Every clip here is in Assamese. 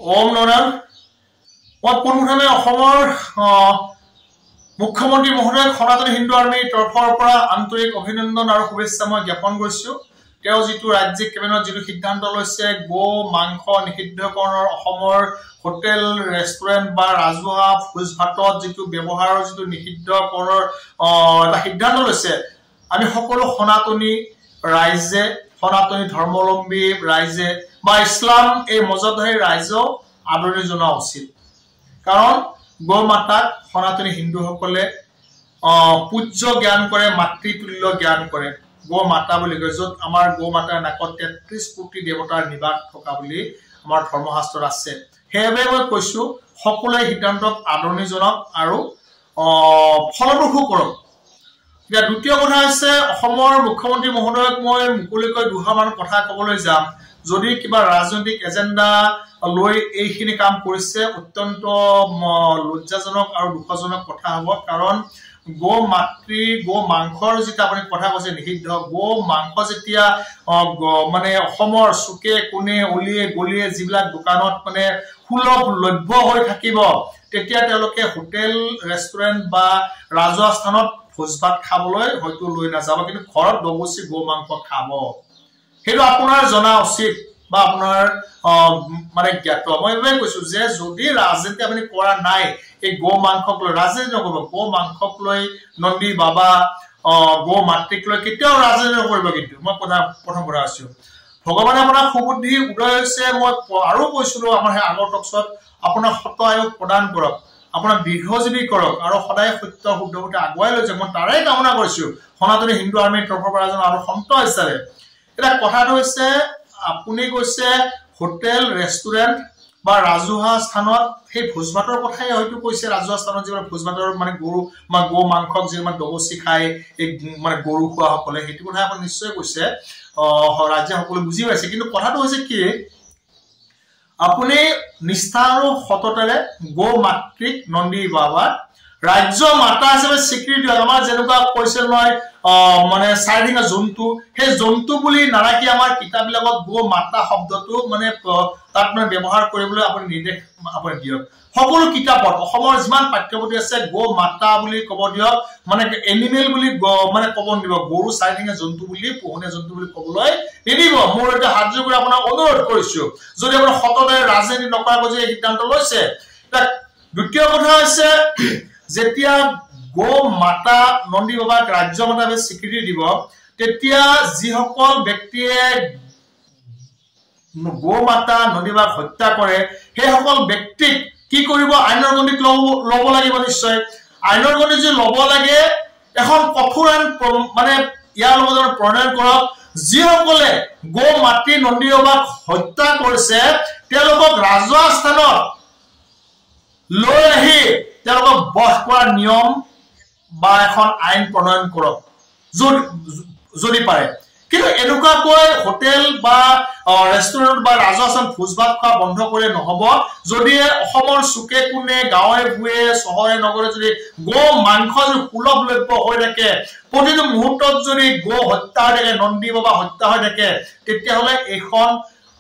ওম নৰাল মই পোনপ্ৰথমে অসমৰ মুখ্যমন্ত্ৰী মহোদয় সনাতন হিন্দু আৰ্মীৰ তৰফৰ পৰা আন্তৰিক অভিনন্দন আৰু শুভেচ্ছা মই জ্ঞাপন কৰিছো। তেওঁ যিটো ৰাজ্যিক কেবিনেট যিটো সিদ্ধান্ত লৈছে গো মাংস নিষিদ্ধকৰণৰ অসমৰ হোটেল ৰেষ্টুৰেণ্ট বা ৰাজহুৱা ভোজ ভাতত যিটো ব্যৱহাৰৰ যিটো নিষিদ্ধকৰণৰ এটা সিদ্ধান্ত লৈছে, আমি সকলো সনাতনী ৰাইজে সনাতনী ধৰ্মাৱলম্বী ৰাইজে বা ইছলাম এই মজদধাৰী ৰাইজেও আদৰণি জনোৱা উচিত। কাৰণ গো মাতাক সনাতনী হিন্দুসকলে পূজ্য জ্ঞান কৰে, মাতৃতুল্য জ্ঞান কৰে। গো মাতা বুলি কয়, য'ত আমাৰ গো মাতাৰ নাকত ৩৩ কোটি দেৱতাৰ নিবাস থকা বুলি আমাৰ ধৰ্মশাস্ত্ৰত আছে। সেইবাবে মই কৈছো সকলোৱে সিদ্ধান্তক আদৰণি জনাওক আৰু ফলপ্ৰসূ কৰক। এতিয়া দ্বিতীয় কথা হৈছে অসমৰ মুখ্যমন্ত্ৰী মহোদয়ক মই মুকলিকৈ দুহামান কথা ক'বলৈ যাম। যদি কিবা ৰাজনৈতিক এজেণ্ডা লৈ এইখিনি কাম কৰিছে, অত্যন্ত লজ্জাজনক আৰু দুখজনক কথা হ'ব। কাৰণ গো মাতৃ গো মাংসৰ যিটো আপুনি কথা কৈছে নিষিদ্ধ, গো মাংস যেতিয়া মানে অসমৰ চুকে কোণে অলিয়ে গলিয়ে যিবিলাক দোকানত মানে সুলভলভ্য হৈ থাকিব, তেতিয়া তেওঁলোকে হোটেল ৰেষ্টুৰেণ্ট বা ৰাজহুৱা স্থানত ভোজ ভাত খাবলৈ হয়তো লৈ নাযাব, কিন্তু ঘৰত দগচি গো মাংস খাব। সেইটো আপোনাৰ জনা উচিত বা আপোনাৰ মানে জ্ঞাত। মই এইবাবে কৈছো যে যদি ৰাজনীতি আপুনি কৰা নাই, এই গো মাংসক লৈ ৰাজনীতি নকৰিব। গো মাংসক লৈ নন্দী বাবা গো মাতৃক লৈ কেতিয়াও ৰাজনীতি নকৰিব। কিন্তু মই প্ৰথম কথা আছো, ভগৱানে আপোনাক সুবুদ্ধি উদয় হৈছে। মই আৰু কৈছিলো আমাৰ সেই আগৰ টকছত, আপোনাক সত আয়োগ প্ৰদান কৰক, আপোনাক দীৰ্ঘজীৱী কৰক আৰু সদায় সত্য শুদ্ধতে আগুৱাই লৈ যাওক। মই তাৰে কামনা কৰিছো সনাতনী হিন্দু আৰ্মীৰ তৰফৰ পৰা এজন আৰু সন্ত হিচাপে। এতিয়া কথাটো হৈছে, আপুনি কৈছে হোটেল ৰেষ্টুৰেণ্ট বা ৰাজহুৱা স্থানত সেই ভোজ ভাতৰ কথাই হয়তো কৈছে। ৰাজহুৱা স্থানত যিবিলাক ভোজ ভাতৰ মানে গৰু বা গো মাংসক যিমান দগচি খায় এই মানে গৰু খোৱাসকলে, সেইটো কথা আপুনি নিশ্চয় কৈছে, ৰাজ্যে সকলো বুজি পাইছে। কিন্তু কথাটো হৈছে কি, আপুনি নিষ্ঠা আৰু সততাৰে গো মাতৃক নন্দী বাবা ৰাজ্য মাতা হিচাপে স্বীকৃতি দিয়ক। আমাৰ যেনেকুৱা কৈছে নহয় মানে চাৰিঠেঙীয়া জন্তু, সেই জন্তু বুলি নাৰাখি আমাৰ কিতাপবিলাকত গো মাতা শব্দটো মানে তাত মানে ব্যৱহাৰ কৰিবলৈ আপুনি নিৰ্দেশ আপুনি দিয়ক। সকলো কিতাপত অসমৰ যিমান পাঠ্যপুথি আছে গো মাতা বুলি ক'ব দিয়ক, মানে এনিমেল বুলি মানে ক'ব নিদিব। গৰু চাৰিঠেঙীয়া জন্তু বুলি, পোহনীয়া জন্তু বুলি ক'বলৈ নিদিব। মোৰ এটা হাত জোৰ কৰি আপোনাক অনুৰোধ কৰিছো, যদি আপোনাৰ সততাৰে ৰাজনীতি নকৰাকৈ যে সিদ্ধান্ত লৈছে। দ্বিতীয় কথা হৈছে, যেতিয়া গো মাতা নন্দী বাবাক ৰাজ্য মাতা হিচাপে স্বীকৃতি দিব, তেতিয়া যিসকল ব্যক্তিয়ে গো মাতা নন্দী বাবাক হত্যা কৰে, সেইসকল ব্যক্তিক কি কৰিব? আইনৰ গণ্ডিত ল'ব লাগিব। নিশ্চয় আইনৰ গণ্ডিত যদি ল'ব লাগে, এখন কঠোৰ আইন মানে ইয়াৰ লগত প্ৰণয়ন কৰক। যিসকলে গো মাতৃ নন্দী বাবাক হত্যা কৰিছে, তেওঁলোকক ৰাজহুৱা স্থানত লৈ আহি তেওঁলোকক বধ কৰাৰ নিয়ম বা এখন আইন প্ৰণয়ন কৰক যদি পাৰে। কিন্তু এনেকুৱাকৈ হোটেল বা ৰেষ্টুৰেণ্ট বা ৰাজহুৱা স্থানত ভোজ ভাত খোৱা বন্ধ কৰিলে নহব। যদি অসমৰ চুকে কোণে গাঁৱে ভূঞে চহৰে নগৰে যদি গো মাংস যদি সুলভলভ্য হৈ থাকে, প্ৰতিটো মুহূৰ্তত যদি গো হত্যা হৈ থাকে, নন্দী বাবা হত্যা হৈ থাকে, তেতিয়াহ'লে এইখন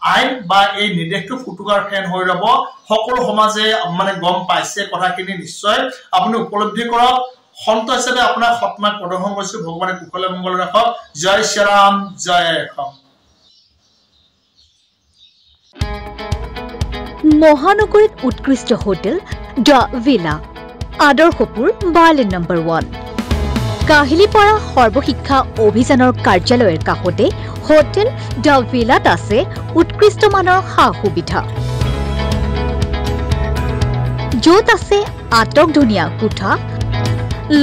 আইন বা এই নিৰ্দেশটো ফুটুকাৰ ফেন হৈ ৰব। সকলো সমাজে মানে গম পাইছে কথাখিনি। নিশ্চয় আপুনি উপলব্ধি কৰক। সন্ত হিচাপে আপোনাক সৎমাক প্ৰদৰ্শন কৰিছো। ভগৱানে কুশলে মংগল ৰাখক। জয় শ্ৰীৰাম, জয় অসম। মহানগৰীত উৎকৃষ্ট hotel the villa, Adarshpur bylane number 1, Kahilipara সৰ্বশিক্ষা অভিযানৰ কাৰ্যালয়ৰ কাষতে হোটেল দ্য ভিলাত আছে উৎকৃষ্ট মানৰ সা সুবিধা, য'ত আছে আটকধুনীয়া কোঠা,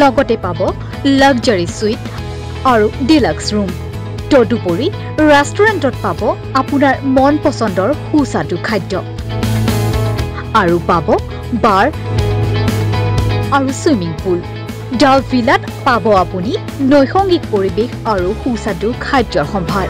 লগতে পাব লাক্সাৰী সুইট আৰু ডিলাক্স ৰুম। তদুপৰি ৰেষ্টুৰেণ্টত পাব আপোনাৰ মন পচন্দৰ সুস্বাদু খাদ্য আৰু পাব বাৰ আৰু ছুইমিং পুল। দ্য ভিলাত পাব আপুনি নৈসংগিক পৰিৱেশ আৰু সুস্বাদু খাদ্যৰ সম্ভাৰ।